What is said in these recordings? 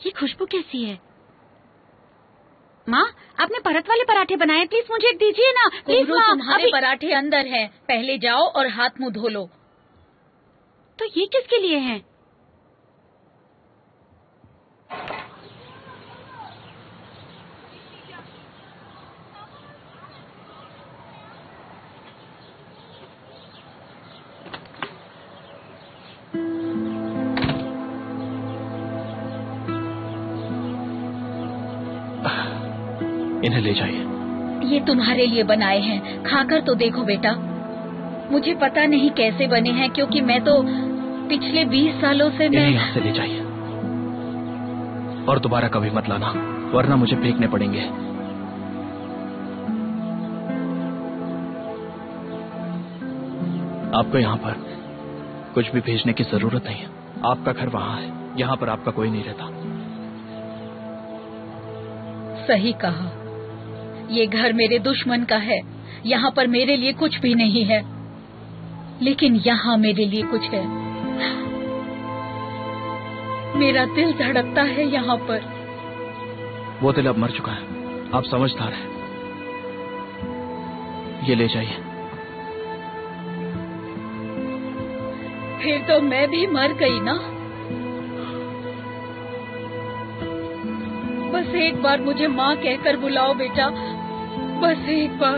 ये खुशबू कैसी है? माँ, आपने परत वाले पराठे बनाए, प्लीज मुझे एक दीजिए ना। प्लीज माँ, तुम्हारे पराठे अंदर हैं। पहले जाओ और हाथ मुंह धो लो। तो ये किसके लिए हैं? इन्हें ले जाइए। ये तुम्हारे लिए बनाए हैं, खाकर तो देखो बेटा। मुझे पता नहीं कैसे बने हैं, क्योंकि मैं तो पिछले 20 सालों से इन्हें यहाँ से ले जाइए और दोबारा कभी मत लाना, वरना मुझे फेंकने पड़ेंगे। आपको यहाँ पर कुछ भी भेजने की जरूरत नहीं है। आपका घर वहाँ है, यहाँ पर आपका कोई नहीं रहता। सही कहा, ये घर मेरे दुश्मन का है। यहाँ पर मेरे लिए कुछ भी नहीं है, लेकिन यहाँ मेरे लिए कुछ है। मेरा दिल धड़कता है यहाँ पर। वो दिल अब मर चुका है, आप समझदार हैं। ये ले जाइए। फिर तो मैं भी मर गई ना। बस एक बार मुझे माँ कहकर बुलाओ बेटा, बस एक बार।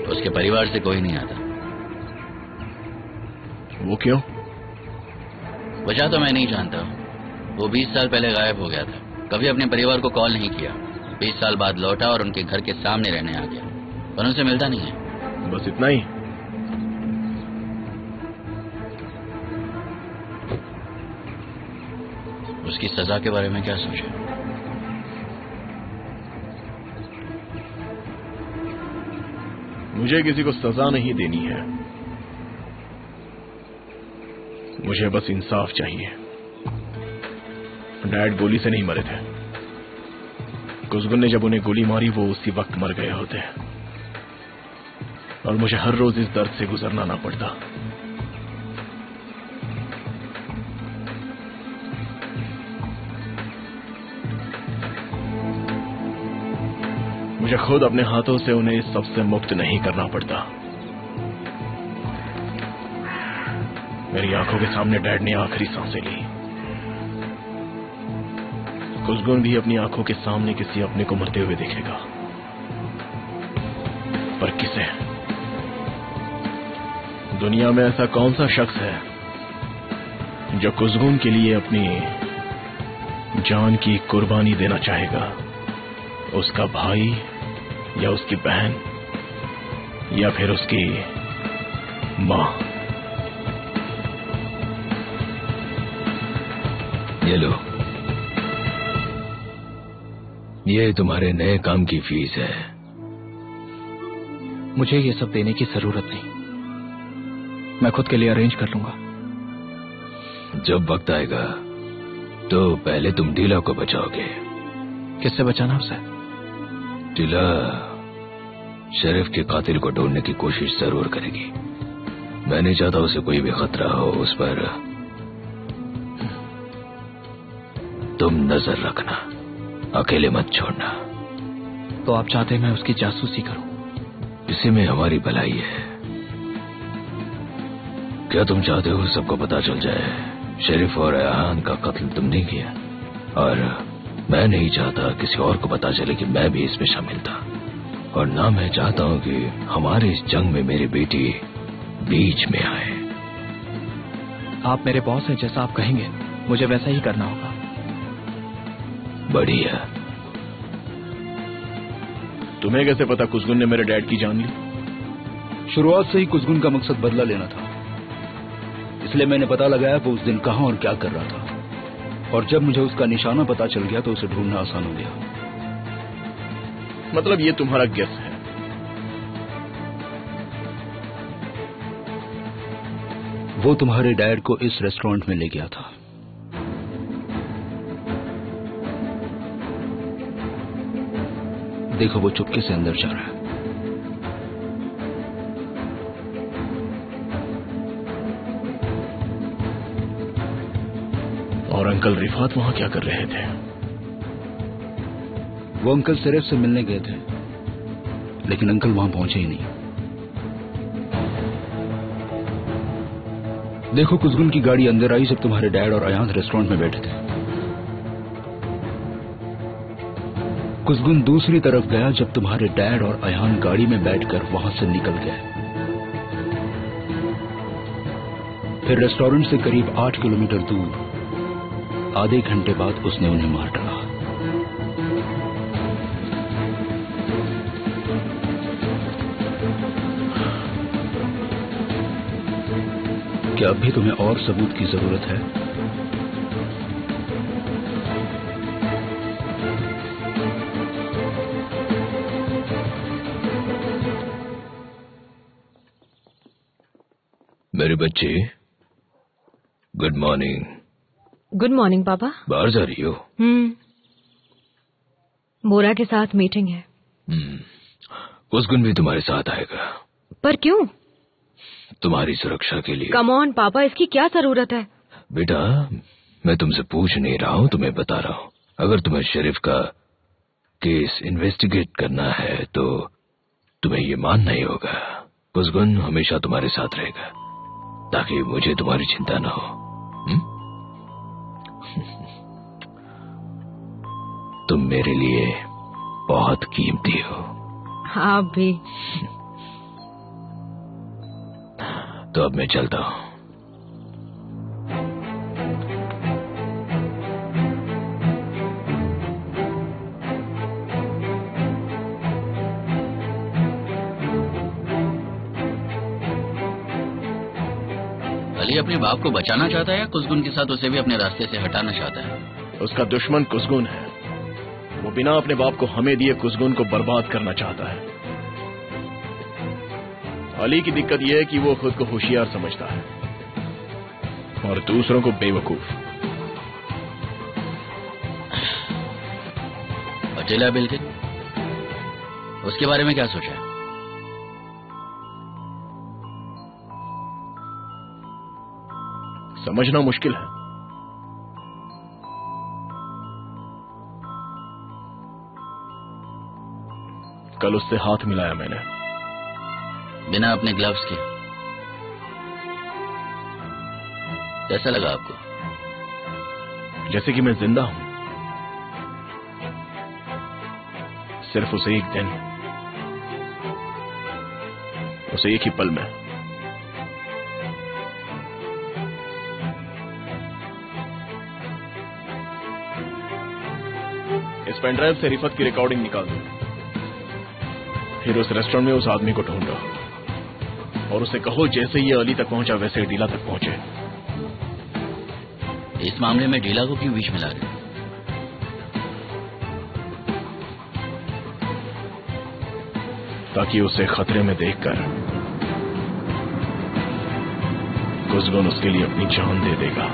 उसके परिवार से कोई नहीं आता। वो क्यों? वजह तो मैं नहीं जानता हूँ। वो 20 साल पहले गायब हो गया था, कभी अपने परिवार को कॉल नहीं किया। 20 साल बाद लौटा और उनके घर के सामने रहने आ गया, पर उनसे मिलता नहीं है। बस इतना ही? उसकी सजा के बारे में क्या सोचा? मुझे किसी को सजा नहीं देनी है, मुझे बस इंसाफ चाहिए। डैड गोली से नहीं मरे थे। कुसगुन ने जब उन्हें गोली मारी वो उसी वक्त मर गए होते, और मुझे हर रोज इस दर्द से गुजरना ना पड़ता। मुझे खुद अपने हाथों से उन्हें इस सबसे मुक्त नहीं करना पड़ता। मेरी आंखों के सामने डैड ने आखिरी सांसें ली। कुसगुन भी अपनी आंखों के सामने किसी अपने को मरते हुए देखेगा, पर किसे? दुनिया में ऐसा कौन सा शख्स है जो कुसगुन के लिए अपनी जान की कुर्बानी देना चाहेगा? उसका भाई या उसकी बहन या फिर उसकी मां? ये लो, ये तुम्हारे नए काम की फीस है। मुझे ये सब देने की जरूरत नहीं, मैं खुद के लिए अरेंज कर लूंगा। जब वक्त आएगा तो पहले तुम टीला को बचाओगे। किससे बचाना उसे? टीला शरीफ के कातिल को ढूंढने की कोशिश जरूर करेगी। मैं नहीं चाहता उसे कोई भी खतरा हो, उस पर तुम नजर रखना, अकेले मत छोड़ना। तो आप चाहते मैं उसकी जासूसी करूं? इसी में हमारी भलाई है। क्या तुम चाहते हो सबको पता चल जाए शरीफ और अयान का कत्ल तुमने किया? और मैं नहीं चाहता किसी और को पता चले कि मैं भी इसमें शामिल था। और ना मैं चाहता हूं कि हमारे इस जंग में मेरी बेटी बीच में आए। आप मेरे बॉस हैं, जैसा आप कहेंगे मुझे वैसा ही करना होगा। बढ़िया। तुम्हें कैसे पता कुसगुन ने मेरे डैड की जान ली? शुरुआत से ही कुसगुन का मकसद बदला लेना था, इसलिए मैंने पता लगाया वो उस दिन कहां और क्या कर रहा था। और जब मुझे उसका निशाना पता चल गया तो उसे ढूंढना आसान हो गया। मतलब ये तुम्हारा गेस है? वो तुम्हारे डैड को इस रेस्टोरेंट में ले गया था। देखो वो चुपके से अंदर जा रहा है। और अंकल रिफात वहां क्या कर रहे थे? वो अंकल सिर्फ से मिलने गए थे, लेकिन अंकल वहां पहुंचे ही नहीं। देखो कुज़गुन की गाड़ी अंदर आई जब तुम्हारे डैड और अयान रेस्टोरेंट में बैठे थे। कुज़गुन दूसरी तरफ गया जब तुम्हारे डैड और अयान गाड़ी में बैठकर वहां से निकल गए। फिर रेस्टोरेंट से करीब 8 किलोमीटर दूर आधे घंटे बाद उसने उन्हें मार डाला। क्या अभी तुम्हें और सबूत की जरूरत है? मेरे बच्चे, गुड मॉर्निंग। गुड मॉर्निंग पापा। बाहर जा रही हो? बोरा के साथ मीटिंग है। कुज़गुन भी तुम्हारे साथ आएगा। पर क्यों? तुम्हारी सुरक्षा के लिए। कम ऑन पापा, इसकी क्या जरूरत है? बेटा, मैं तुमसे पूछ नहीं रहा हूँ, तुम्हें बता रहा हूँ। अगर तुम्हें शेरिफ का केस इन्वेस्टिगेट करना है तो तुम्हें ये मानना ही होगा। कुज़गुन हमेशा तुम्हारे साथ रहेगा ताकि मुझे तुम्हारी चिंता न हो। तुम मेरे लिए बहुत कीमती हो। आप भी। तो अब मैं चलता हूं। अली अपने बाप को बचाना चाहता है या कुज़गुन के साथ उसे भी अपने रास्ते से हटाना चाहता है? उसका दुश्मन कुज़गुन है। वो बिना अपने बाप को हमें दिए कुज़गुन को बर्बाद करना चाहता है। अली की दिक्कत यह है कि वो खुद को होशियार समझता है और दूसरों को बेवकूफ। अकेला बिल्किन, उसके बारे में क्या सोचा है? समझना मुश्किल है। कल उससे हाथ मिलाया मैंने, बिना अपने ग्लव्स के। कैसा लगा आपको? जैसे कि मैं जिंदा हूं। सिर्फ उसे एक दिन, उसे एक ही पल में। इस पेनड्राइव से रिफत की रिकॉर्डिंग निकाल दो। फिर उस रेस्टोरेंट में उस आदमी को ढूंढो और उसे कहो जैसे ये अली तक पहुंचा वैसे डीला तक पहुंचे। इस मामले में डीला को क्यों बीच में ला रहे? ताकि उसे खतरे में देखकर कुज़गुन उसके लिए अपनी जान दे देगा।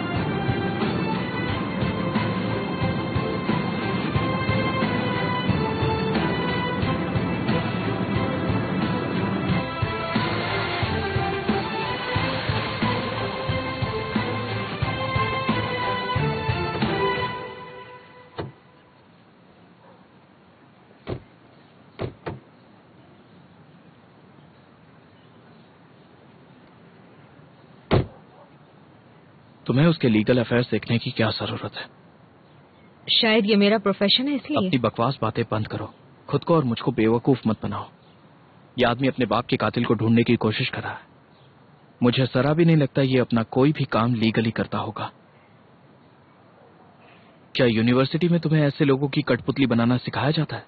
तुम्हें उसके लीगल अफेयर्स देखने की क्या जरूरत है? शायद ये मेरा प्रोफेशन है इसलिए। अपनी बकवास बातें बंद करो। खुद को और मुझको बेवकूफ मत बनाओ। ये आदमी अपने बाप के कातिल को ढूंढने की कोशिश कर रहा है। मुझे जरा भी नहीं लगता ये अपना कोई भी काम लीगली करता होगा। क्या यूनिवर्सिटी में तुम्हें ऐसे लोगों की कठपुतली बनाना सिखाया जाता है?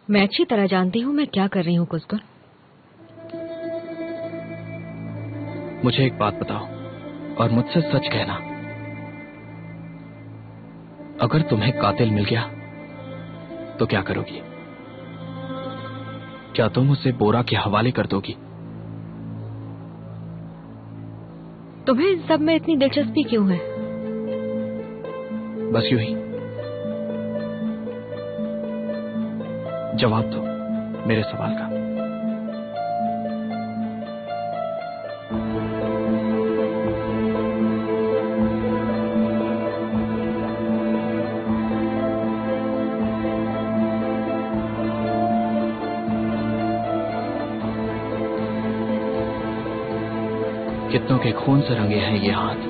मैं अच्छी तरह जानती हूँ मैं क्या कर रही हूँ कुज़गुन। मुझे एक बात बताओ और मुझसे सच कहना। अगर तुम्हें कातिल मिल गया तो क्या करोगी? क्या तुम उसे बोरा के हवाले कर दोगी? तुम्हें इन सब में इतनी दिलचस्पी क्यों है? बस यूं ही। जवाब दो मेरे सवाल का। कितनों के खून से रंगे हैं ये हाथ।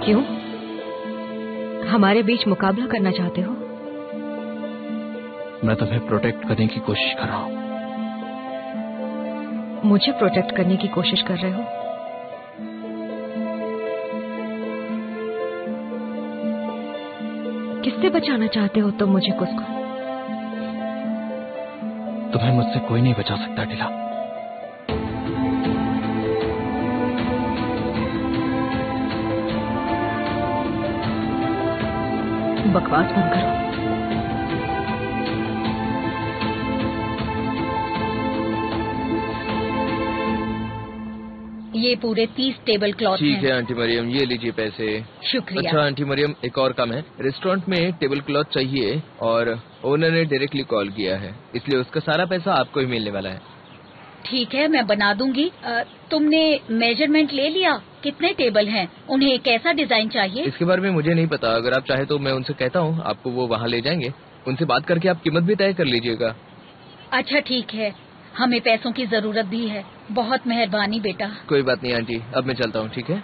क्यों? हमारे बीच मुकाबला करना चाहते हो? मैं तुम्हें प्रोटेक्ट करने की कोशिश कर रहा हूं। मुझे प्रोटेक्ट करने की कोशिश कर रहे हो? किससे बचाना चाहते हो तुम मुझे कुसकुन? तुम्हें मुझसे कोई नहीं बचा सकता टिला। बकवास बंद करो। ये पूरे 30 टेबल क्लॉथ ठीक हैं। है आंटी मरियम, ये लीजिए पैसे। शुक्रिया। अच्छा आंटी मरियम, एक और काम है। रेस्टोरेंट में टेबल क्लॉथ चाहिए और ओनर ने डायरेक्टली कॉल किया है, इसलिए उसका सारा पैसा आपको ही मिलने वाला है। ठीक है, मैं बना दूंगी। तुमने मेजरमेंट ले लिया? कितने टेबल हैं? उन्हें कैसा डिजाइन चाहिए? इसके बारे में मुझे नहीं पता, अगर आप चाहे तो मैं उनसे कहता हूँ, आपको वो वहाँ ले जाएंगे। उनसे बात करके आप कीमत भी तय कर लीजिएगा। अच्छा ठीक है, हमें पैसों की जरूरत भी है। बहुत मेहरबानी बेटा। कोई बात नहीं आंटी, अब मैं चलता हूँ, ठीक है?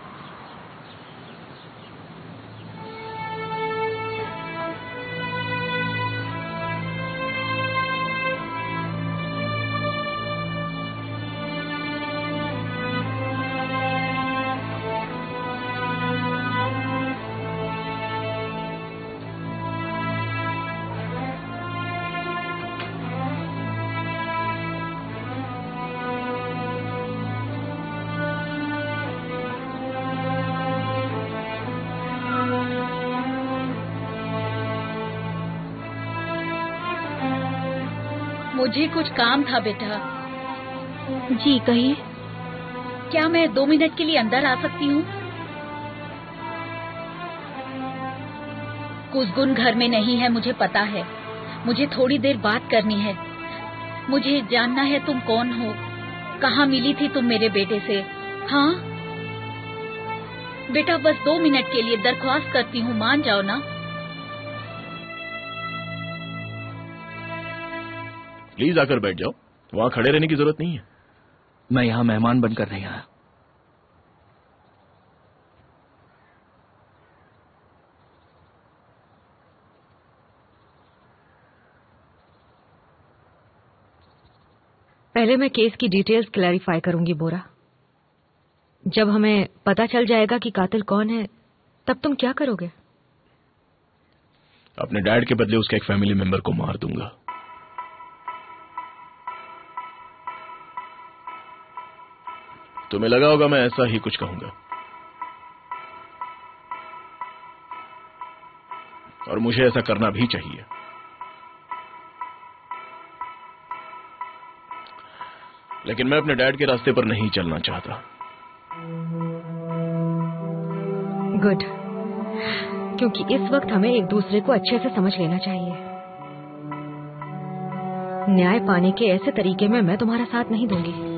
मुझे कुछ काम था बेटा। जी कहिए। क्या मैं 2 मिनट के लिए अंदर आ सकती हूँ? कुसगुन घर में नहीं है, मुझे पता है। मुझे थोड़ी देर बात करनी है। मुझे जानना है तुम कौन हो, कहाँ मिली थी तुम मेरे बेटे से। हाँ बेटा, बस 2 मिनट के लिए दरख्वास्त करती हूँ, मान जाओ ना। प्लीज आकर बैठ जाओ, वहां खड़े रहने की जरूरत नहीं है। मैं यहाँ मेहमान बनकर नहीं आया। पहले मैं केस की डिटेल्स क्लैरिफाई करूंगी बोरा। जब हमें पता चल जाएगा कि कातिल कौन है, तब तुम क्या करोगे? अपने डैड के बदले उसके एक फैमिली मेंबर को मार दूंगा। तुम्हें लगा होगा मैं ऐसा ही कुछ कहूंगा, और मुझे ऐसा करना भी चाहिए। लेकिन मैं अपने डैड के रास्ते पर नहीं चलना चाहता। गुड, क्योंकि इस वक्त हमें एक दूसरे को अच्छे से समझ लेना चाहिए। न्याय पाने के ऐसे तरीके में मैं तुम्हारा साथ नहीं दूंगी।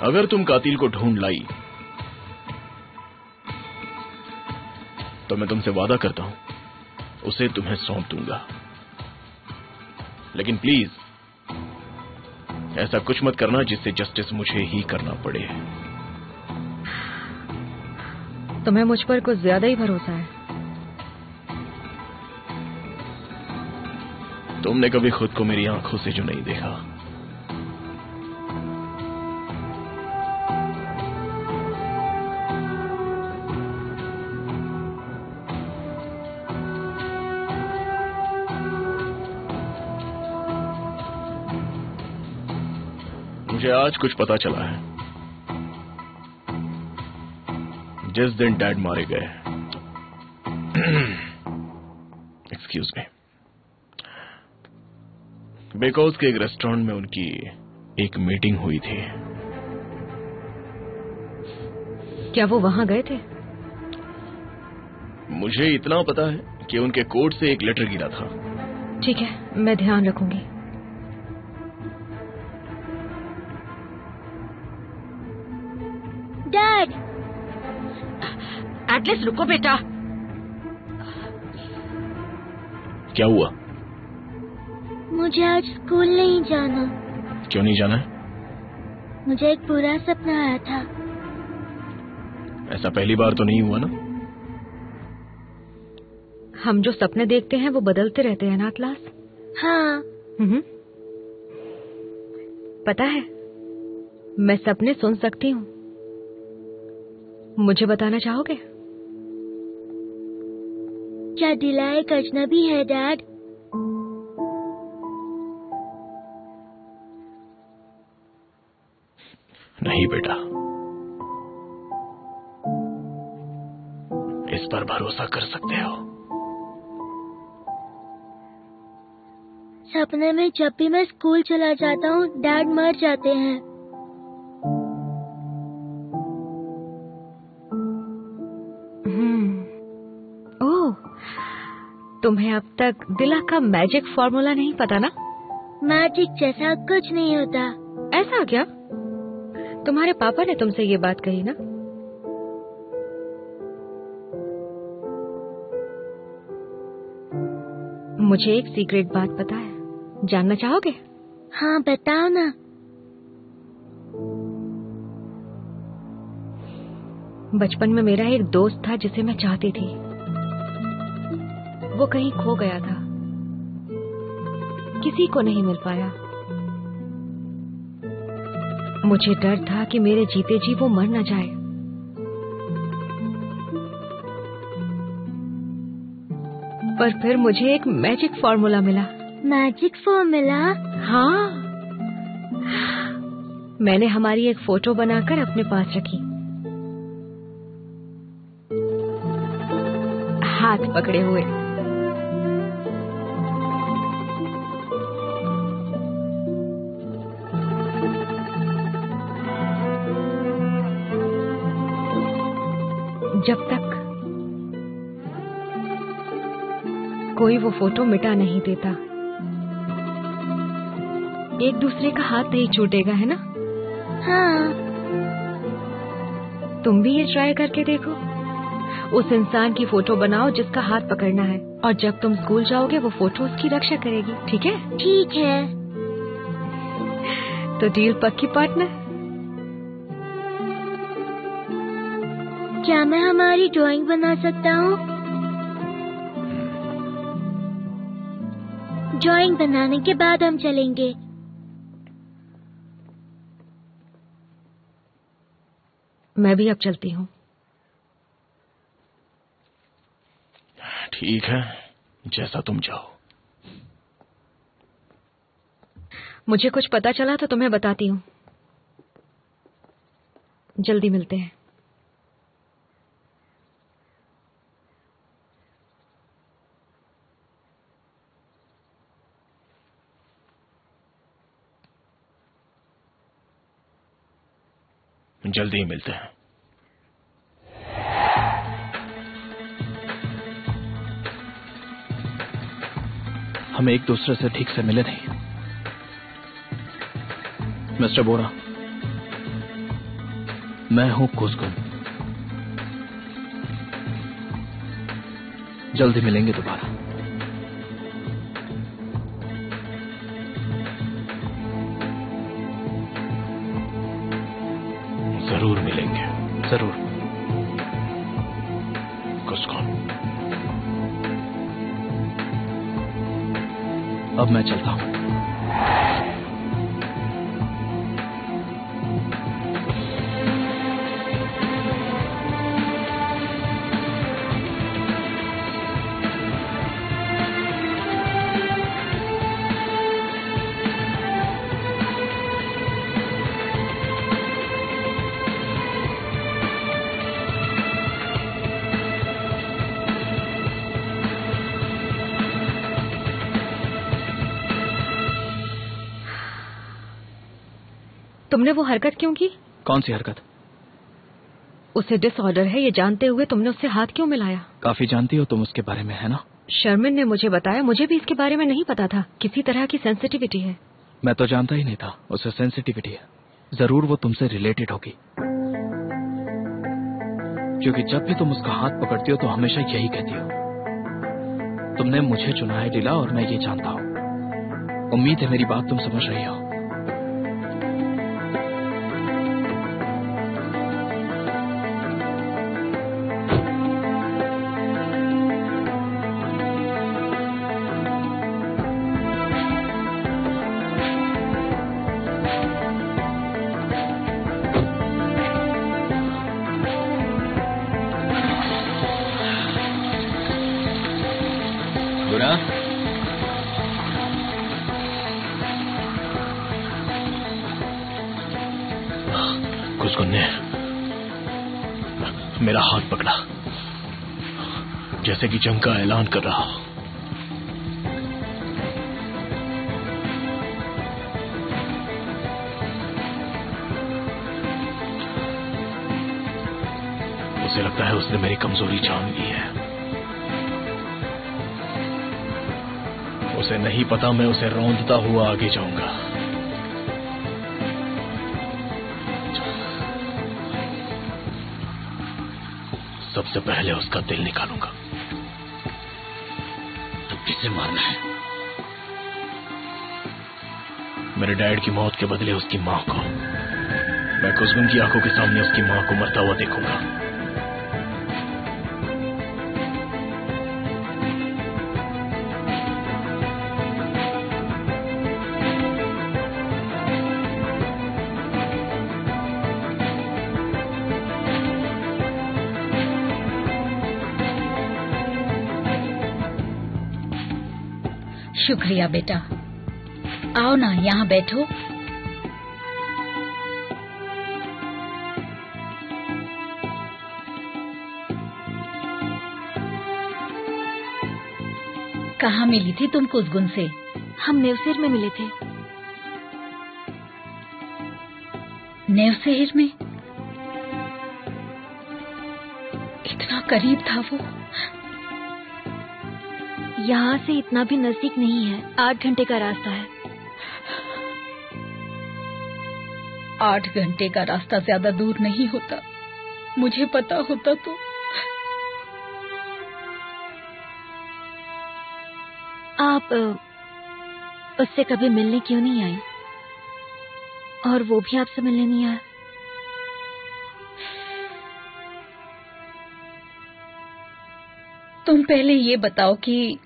अगर तुम कातिल को ढूंढ लाई तो मैं तुमसे वादा करता हूं उसे तुम्हें सौंप दूंगा। लेकिन प्लीज ऐसा कुछ मत करना जिससे जस्टिस मुझे ही करना पड़े। तुम्हें मुझ पर कुछ ज्यादा ही भरोसा है। तुमने कभी खुद को मेरी आंखों से जो नहीं देखा। मुझे आज कुछ पता चला है। जिस दिन डैड मारे गए, एक्सक्यूज मी, बेकॉज के एक रेस्टोरेंट में उनकी एक मीटिंग हुई थी। क्या वो वहां गए थे? मुझे इतना पता है कि उनके कोट से एक लेटर गिरा था। ठीक है, मैं ध्यान रखूंगी। डैड, एटलीस्ट रुको बेटा। क्या हुआ? मुझे आज स्कूल नहीं जाना। क्यों नहीं जाना है? मुझे एक बुरा सपना आया था। ऐसा पहली बार तो नहीं हुआ ना? हम जो सपने देखते हैं वो बदलते रहते हैं ना अतलास? हाँ। पता है, मैं सपने सुन सकती हूँ। मुझे बताना चाहोगे? क्या दिला एक अजनबी है डैड? नहीं बेटा, इस पर भरोसा कर सकते हो। सपने में जब भी मैं स्कूल चला जाता हूँ डैड मर जाते हैं। ओह, तुम्हें अब तक दिला का मैजिक फॉर्मूला नहीं पता ना? मैजिक जैसा कुछ नहीं होता। ऐसा क्या? तुम्हारे पापा ने तुमसे ये बात कही ना? मुझे एक सीक्रेट बात पता है, जानना चाहोगे? हाँ बताओ ना। बचपन में मेरा एक दोस्त था जिसे मैं चाहती थी। वो कहीं खो गया था, किसी को नहीं मिल पाया। मुझे डर था कि मेरे जीते जी वो मर न जाए। पर फिर मुझे एक मैजिक फॉर्मूला मिला। Magic formula? हाँ, मैंने हमारी एक फोटो बनाकर अपने पास रखी, हाथ पकड़े हुए। जब तक कोई वो फोटो मिटा नहीं देता, एक दूसरे का हाथ नहीं छूटेगा, है ना? हाँ। तुम भी ये ट्राई करके देखो। उस इंसान की फोटो बनाओ जिसका हाथ पकड़ना है, और जब तुम स्कूल जाओगे वो फोटो उसकी रक्षा करेगी। ठीक है? ठीक है। तो डील पक्की पार्टनर। क्या मैं हमारी ड्राइंग बना सकता हूँ? ड्राइंग बनाने के बाद हम चलेंगे। मैं भी अब चलती हूँ। ठीक है, जैसा तुम चाहो। मुझे कुछ पता चला तो तुम्हें बताती हूँ। जल्दी मिलते हैं। जल्दी ही मिलते हैं। हम एक दूसरे से ठीक से मिले नहीं। मिस्टर बोरा, मैं हूं कुसगुन। जल्दी मिलेंगे दोबारा। जरूर मिलेंगे। जरूर। कुसगुन। अब मैं चलता हूं। तुमने वो हरकत क्यों की? कौन सी हरकत? उसे डिसऑर्डर है ये जानते हुए तुमने उससे हाथ क्यों मिलाया? काफी जानती हो तुम उसके बारे में, है ना? शर्मिन ने मुझे बताया, मुझे भी इसके बारे में नहीं पता था। किसी तरह की सेंसिटिविटी है। मैं तो जानता ही नहीं था उसे सेंसिटिविटी है। जरूर वो तुमसे रिलेटेड होगी, क्योंकि जब भी तुम उसका हाथ पकड़ती हो तो हमेशा यही कहती हो। तुमने मुझे चुना है डिला, और मैं ये जानता हूँ। उम्मीद है मेरी बात तुम समझ रही हो। गुना, कुसुम ने मेरा हाथ पकड़ा जैसे कि जंग का ऐलान कर रहा हो। उसे लगता है उसने मेरी कमजोरी जान ली है। उसे नहीं पता मैं उसे रौंदता हुआ आगे जाऊंगा। सबसे पहले उसका दिल निकालूंगा। तो किसे मारना है? मेरे डैड की मौत के बदले उसकी मां को। मैं कुसुम की आंखों के सामने उसकी मां को मरता हुआ देखूंगा। शुक्रिया बेटा। आओ ना, यहाँ बैठो। कहाँ मिली थी तुम कुसुम से? हम नेवसेर में मिले थे। नेवसेर में? इतना करीब था वो? यहाँ से इतना भी नजदीक नहीं है, 8 घंटे का रास्ता है। 8 घंटे का रास्ता ज्यादा दूर नहीं होता। मुझे पता होता तो। आप उससे कभी मिलने क्यों नहीं आई? और वो भी आपसे मिलने नहीं आया? तुम पहले ये बताओ कि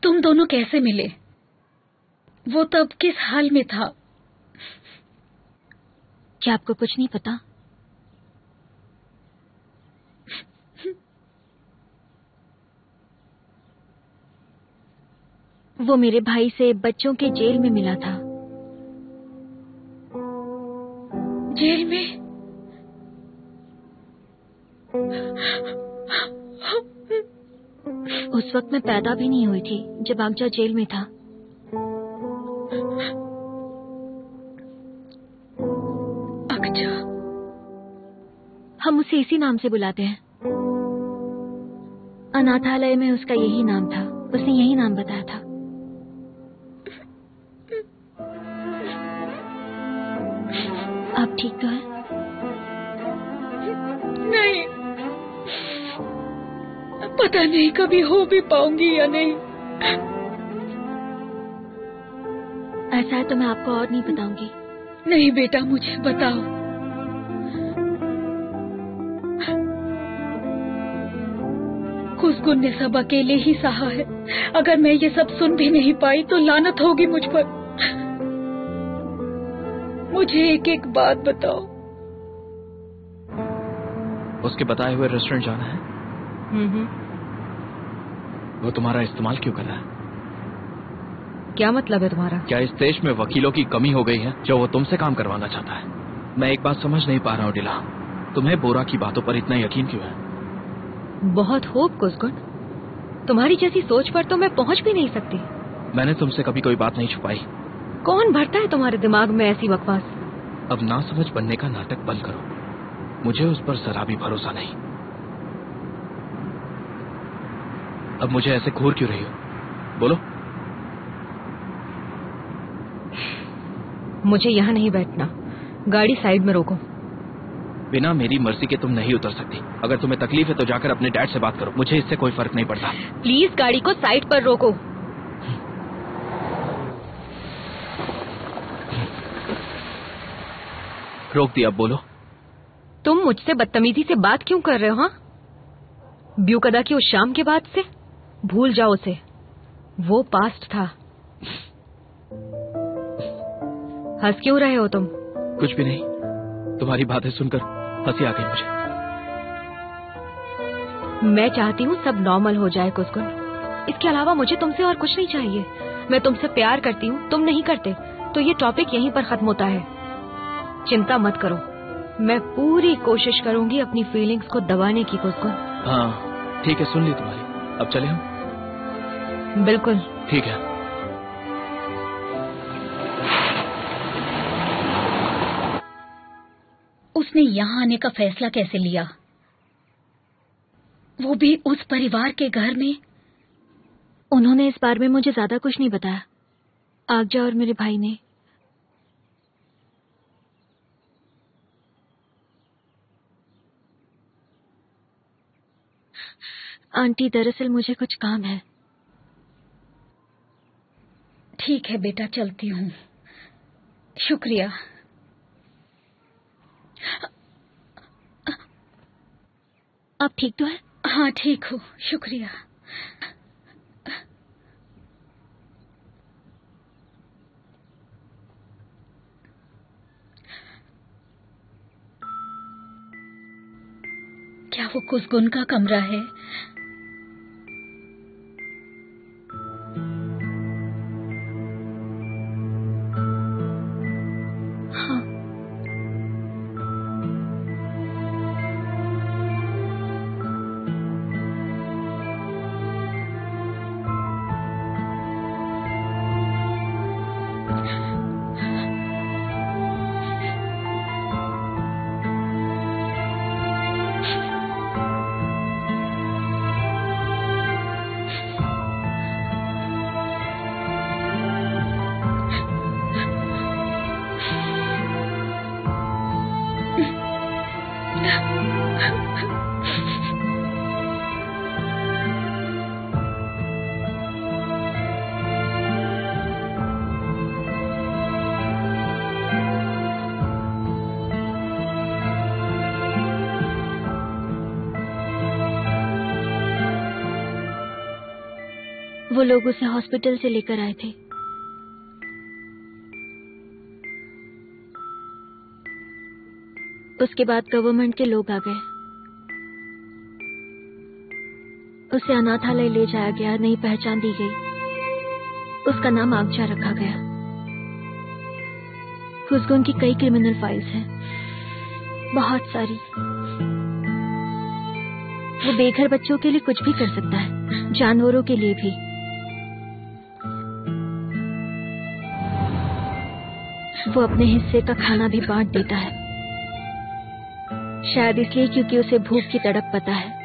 तुम दोनों कैसे मिले? वो तब किस हाल में था? क्या आपको कुछ नहीं पता? वो मेरे भाई से बच्चों के जेल में मिला था। जेल में? उस वक्त मैं पैदा भी नहीं हुई थी जब आगजा जेल में था। आगजा? हम उसे इसी नाम से बुलाते हैं। अनाथालय में उसका यही नाम था। उसने यही नाम बताया था। आप ठीक तो हैं? नहीं, पता नहीं कभी हो भी पाऊंगी या नहीं। ऐसा है तो मैं आपको और नहीं बताऊंगी। नहीं बेटा, मुझे बताओ। कुसुम ने सब अकेले ही सहा है। अगर मैं ये सब सुन भी नहीं पाई तो लानत होगी मुझ पर। मुझे एक एक बात बताओ। उसके बताए हुए रेस्टोरेंट जाना है? वो तुम्हारा इस्तेमाल क्यों कर रहा है? क्या मतलब है तुम्हारा? क्या इस देश में वकीलों की कमी हो गई है जो वो तुमसे काम करवाना चाहता है? मैं एक बात समझ नहीं पा रहा हूँ डिला, तुम्हें बोरा की बातों पर इतना यकीन क्यों है? बहुत होप कुसुम, तुम्हारी जैसी सोच पर तो मैं पहुंच भी नहीं सकती। मैंने तुमसे कभी कोई बात नहीं छुपाई। कौन भरता है तुम्हारे दिमाग में ऐसी बकवास? अब ना समझ बनने का नाटक बंद करो। मुझे उस पर जरा भी भरोसा नहीं। अब मुझे ऐसे घूर क्यों रही हो? बोलो। मुझे यहाँ नहीं बैठना, गाड़ी साइड में रोको। बिना मेरी मर्जी के तुम नहीं उतर सकती। अगर तुम्हें तकलीफ है तो जाकर अपने डैड से बात करो, मुझे इससे कोई फर्क नहीं पड़ता। प्लीज गाड़ी को साइड पर रोको। रोक दिया, अब बोलो। तुम मुझसे बदतमीजी से बात क्यों कर रहे हो? हाँ, ब्यूकदा की उस शाम के बाद से भूल जाओ उसे, वो पास्ट था। हंस क्यों रहे हो तुम? कुछ भी नहीं, तुम्हारी बातें सुनकर हंसी आ गई मुझे। मैं चाहती हूँ सब नॉर्मल हो जाए कुसकुन। इसके अलावा मुझे तुमसे और कुछ नहीं चाहिए। मैं तुमसे प्यार करती हूँ, तुम नहीं करते, तो ये टॉपिक यहीं पर खत्म होता है। चिंता मत करो, मैं पूरी कोशिश करूंगी अपनी फीलिंग्स को दबाने की कुसकुन। हाँ ठीक है, सुन ली तुम्हारी। अब चले हम? बिल्कुल ठीक है। उसने यहाँ आने का फैसला कैसे लिया, वो भी उस परिवार के घर में? उन्होंने इस बारे में मुझे ज्यादा कुछ नहीं बताया। आगजा और मेरे भाई ने। आंटी, दरअसल मुझे कुछ काम है। ठीक है बेटा, चलती हूँ। शुक्रिया। आप ठीक तो है? हाँ ठीक हूँ, शुक्रिया। क्या वो कुसगुन का कमरा है? वो लोग उसे हॉस्पिटल से लेकर आए थे। उसके बाद गवर्नमेंट के लोग आ गए। उसे अनाथालय ले जाया गया, नई पहचान दी गई। उसका नाम आगजा रखा गया। कुसगुन की कई क्रिमिनल फाइल्स हैं, बहुत सारी। वो बेघर बच्चों के लिए कुछ भी कर सकता है, जानवरों के लिए भी। वो अपने हिस्से का खाना भी बांट देता है, शायद इसलिए क्योंकि उसे भूख की तड़प पता है।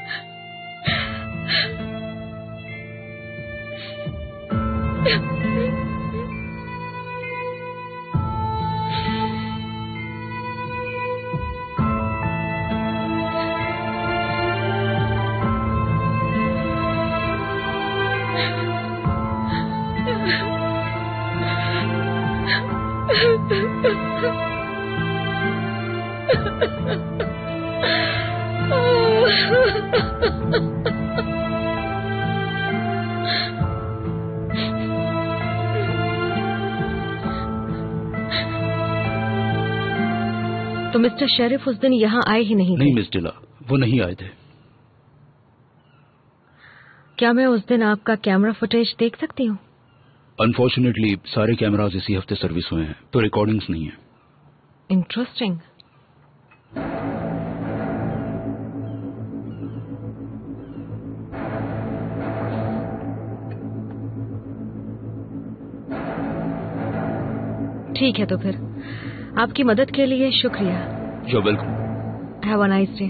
तो मिस्टर शेरिफ उस दिन यहाँ आए ही नहीं थे? नहीं मिस डिला, वो नहीं आए थे। क्या मैं उस दिन आपका कैमरा फुटेज देख सकती हूँ? अनफॉर्चुनेटली सारे कैमराज इसी हफ्ते सर्विस हुए हैं, तो रिकॉर्डिंग्स नहीं है। इंटरेस्टिंग। ठीक है तो फिर आपकी मदद के लिए शुक्रिया। You're welcome। Have a nice day.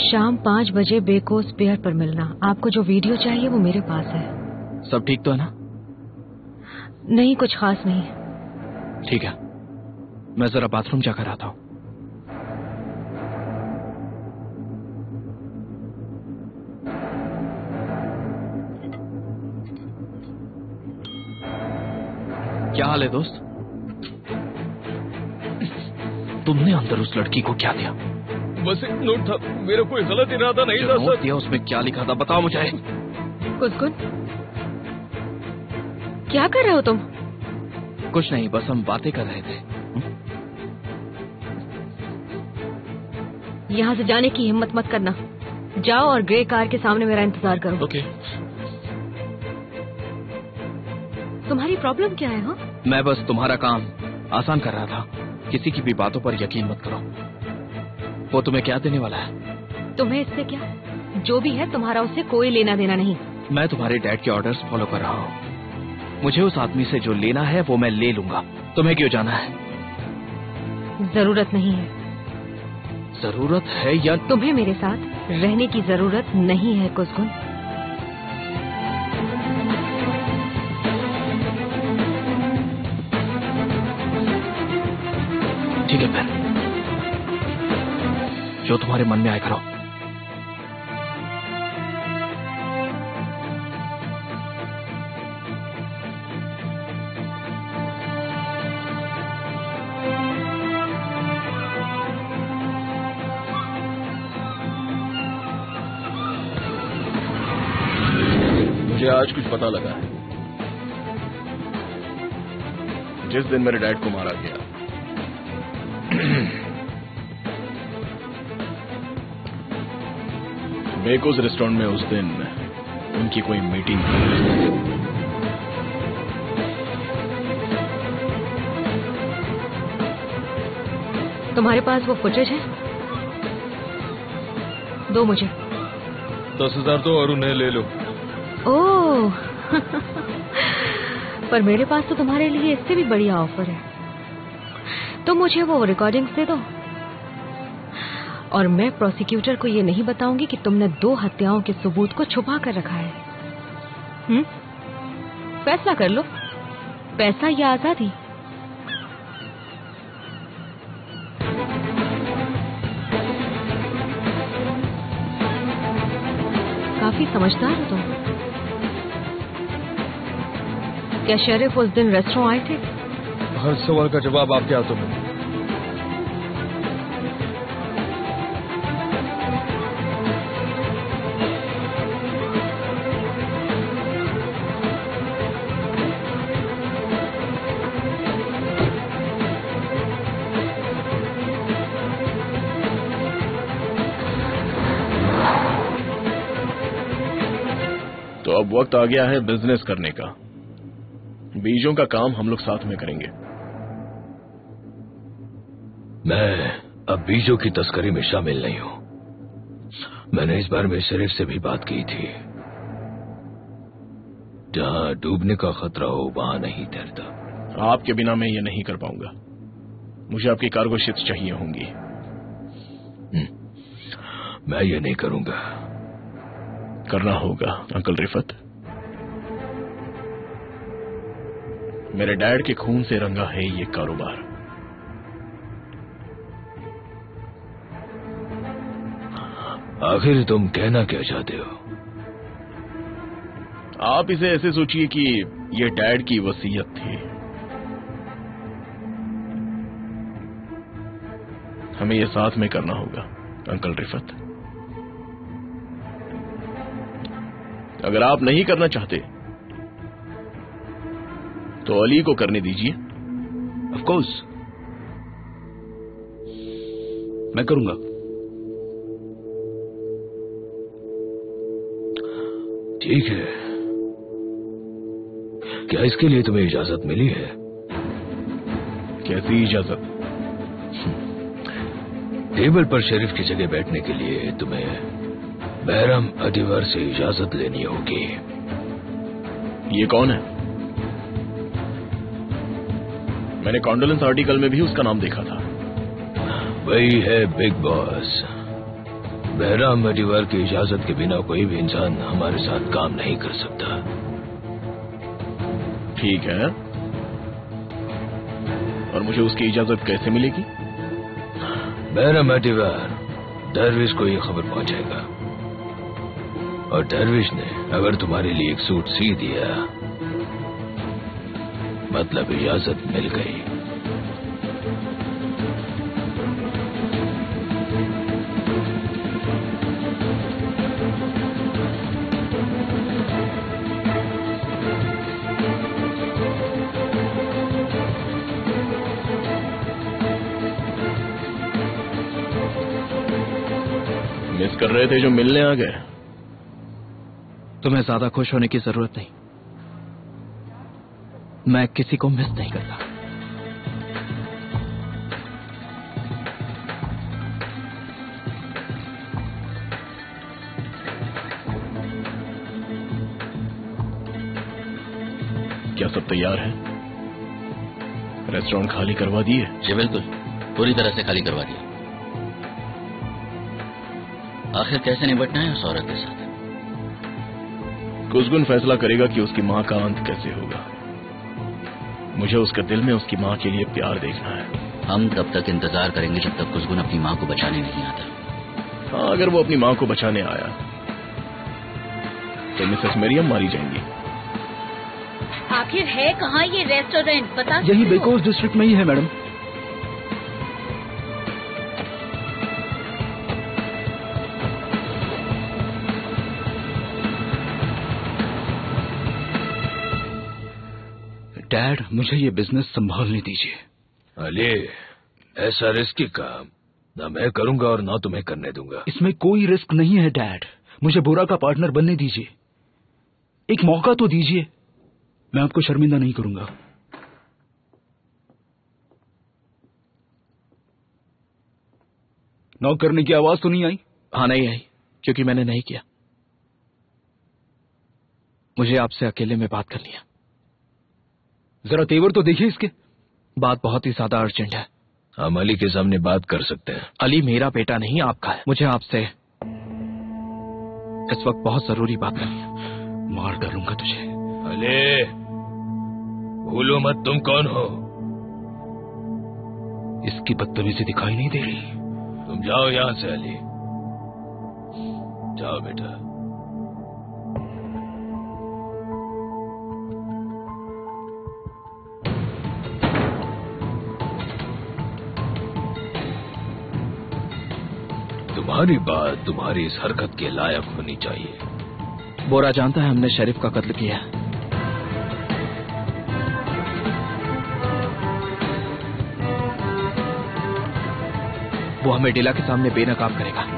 शाम 5 बजे बेकोस पियर पर मिलना। आपको जो वीडियो चाहिए वो मेरे पास है। सब ठीक तो है ना? नहीं, कुछ खास नहीं। ठीक है, मैं जरा बाथरूम जाकर आता हूँ। क्या हाल है दोस्त? तुमने अंदर उस लड़की को क्या दिया? बस एक नोट था, मेरा कोई गलत इरादा नहीं था नोट सर। दिया, उसमें क्या लिखा था बताओ मुझे। कुछ क्या कर रहे हो तुम? कुछ नहीं, बस हम बातें कर रहे थे। यहाँ से जाने की हिम्मत मत करना। जाओ और ग्रे कार के सामने मेरा इंतजार करो। ओके। तुम्हारी प्रॉब्लम क्या है? हाँ, मैं बस तुम्हारा काम आसान कर रहा था। किसी की भी बातों पर यकीन मत करो। वो तुम्हें क्या देने वाला है? तुम्हें इससे क्या? जो भी है तुम्हारा उससे कोई लेना देना नहीं। मैं तुम्हारे डैड के ऑर्डर्स फॉलो कर रहा हूँ। मुझे उस आदमी से जो लेना है वो मैं ले लूंगा। तुम्हें क्यों जाना है? जरूरत नहीं है। जरूरत है या? तुम्हें मेरे साथ रहने की जरूरत नहीं है कुसुम। ठीक है फिर, जो तुम्हारे मन में आए करो। मुझे आज कुछ पता लगा है। जिस दिन मेरे डैड को मारा गया, बेकोस रेस्टोरेंट में उस दिन उनकी कोई मीटिंग थी। तुम्हारे पास वो फुटेज है? दो मुझे। 10,000 तो और उन्हें ले लो। ओह पर मेरे पास तो तुम्हारे लिए इससे भी बढ़िया ऑफर है। तो मुझे वो रिकॉर्डिंग्स दे दो और मैं प्रोसिक्यूटर को ये नहीं बताऊंगी कि तुमने 2 हत्याओं के सबूत को छुपा कर रखा है। फैसला कर लो, पैसा या आजादी। काफी समझदार हो तुम। क्या शेरिफ उस दिन रेस्टोरेंट आए थे? हर सवाल का जवाब आपके हाथों में। तो अब वक्त आ गया है बिजनेस करने का। बीजों का काम हम लोग साथ में करेंगे। मैं अब बीजों की तस्करी में शामिल नहीं हूं। मैंने इस बारे में शरीफ से भी बात की थी। जहां डूबने का खतरा हो वहां नहीं तैरता। आपके बिना मैं ये नहीं कर पाऊंगा। मुझे आपकी कार्गो शिप्स चाहिए होंगी। मैं ये नहीं करूंगा। करना होगा अंकल रिफत। मेरे डैड के खून से रंगा है ये कारोबार। आखिर तुम कहना क्या चाहते हो? आप इसे ऐसे सोचिए कि ये डैड की वसीयत थी। हमें ये साथ में करना होगा अंकल रिफत। अगर आप नहीं करना चाहते तो अली को करने दीजिए। ऑफ कोर्स मैं करूंगा। ठीक है। क्या इसके लिए तुम्हें इजाजत मिली है? कैसी इजाजत? टेबल पर शरीफ की जगह बैठने के लिए तुम्हें बहरम अदिवर से इजाजत लेनी होगी। ये कौन है? मैंने कॉन्डोलेंस आर्टिकल में भी उसका नाम देखा था। वही है बिग बॉस। बहरम अदिवर की इजाजत के बिना कोई भी इंसान हमारे साथ काम नहीं कर सकता। ठीक है, और मुझे उसकी इजाजत कैसे मिलेगी? बहरम अदिवर दरविश को ये खबर पहुंचाएगा, और दरविश ने अगर तुम्हारे लिए एक सूट सी दिया मतलब इजाजत मिल गई। मिस कर रहे थे जो मिलने आ गए। तुम्हें ज्यादा खुश होने की जरूरत नहीं, मैं किसी को मिस नहीं करता। क्या सब तैयार है? रेस्टोरेंट खाली करवा दिए? जी बिल्कुल, पूरी तरह से खाली करवा दिया। आखिर कैसे निपटना है उस औरत के साथ? कुज़गुन फैसला करेगा कि उसकी मां का अंत कैसे होगा। मुझे उसके दिल में उसकी मां के लिए प्यार देखना है। हम तब तक इंतजार करेंगे जब तक कुज़गुन अपनी मां को बचाने नहीं आता। हाँ, अगर वो अपनी मां को बचाने आया तो मिसेस मरियम मारी जाएंगी। आखिर है कहाँ ये रेस्टोरेंट, पता? यही बेकोस डिस्ट्रिक्ट में ही है मैडम। डैड, मुझे ये बिजनेस संभालने दीजिए। अली, ऐसा रिस्की काम ना मैं करूंगा और ना तुम्हें करने दूंगा। इसमें कोई रिस्क नहीं है डैड, मुझे बोरा का पार्टनर बनने दीजिए। एक मौका तो दीजिए, मैं आपको शर्मिंदा नहीं करूंगा। नॉक करने की आवाज तो नहीं आई? हाँ, नहीं आई, क्योंकि मैंने नहीं किया। मुझे आपसे अकेले में बात करनी है। जरा तेवर तो देखिए इसके। बात बहुत ही ज्यादा अर्जेंट है। हम अली के सामने बात कर सकते हैं। अली मेरा बेटा नहीं, आपका है। मुझे आपसे इस वक्त बहुत जरूरी बात करनी है। मार डालूंगा तुझे। अली, भूलो मत तुम कौन हो। इसकी बदतमीजी दिखाई नहीं दे रही। तुम जाओ यहां से अली, जाओ बेटा। तुम्हारी बात तुम्हारी इस हरकत के लायक होनी चाहिए। बोरा जानता है हमने शरीफ का कत्ल किया है। वो हमें डेला के सामने बेनकाब करेगा।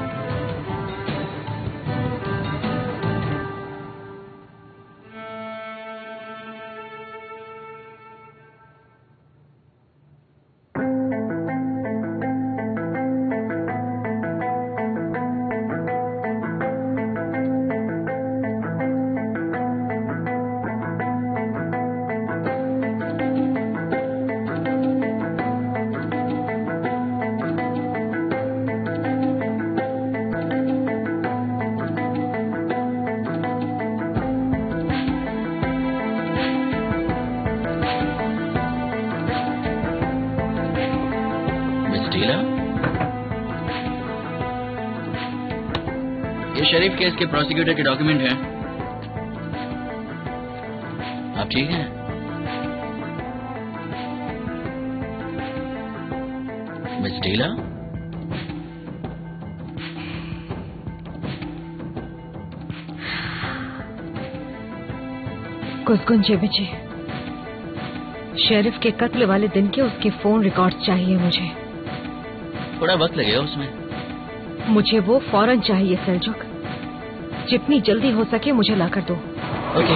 ये शरीफ केस के प्रोसिक्यूटर के डॉक्यूमेंट हैं। आप ठीक हैं? मिस टीला, कुज़गुन जेबिची, शेरिफ के कत्ल वाले दिन के उसके फोन रिकॉर्ड्स चाहिए मुझे। थोड़ा वक्त लगेगा उसमें। मुझे वो फौरन चाहिए सेल्जुक। जितनी जल्दी हो सके मुझे लाकर दो। ओके।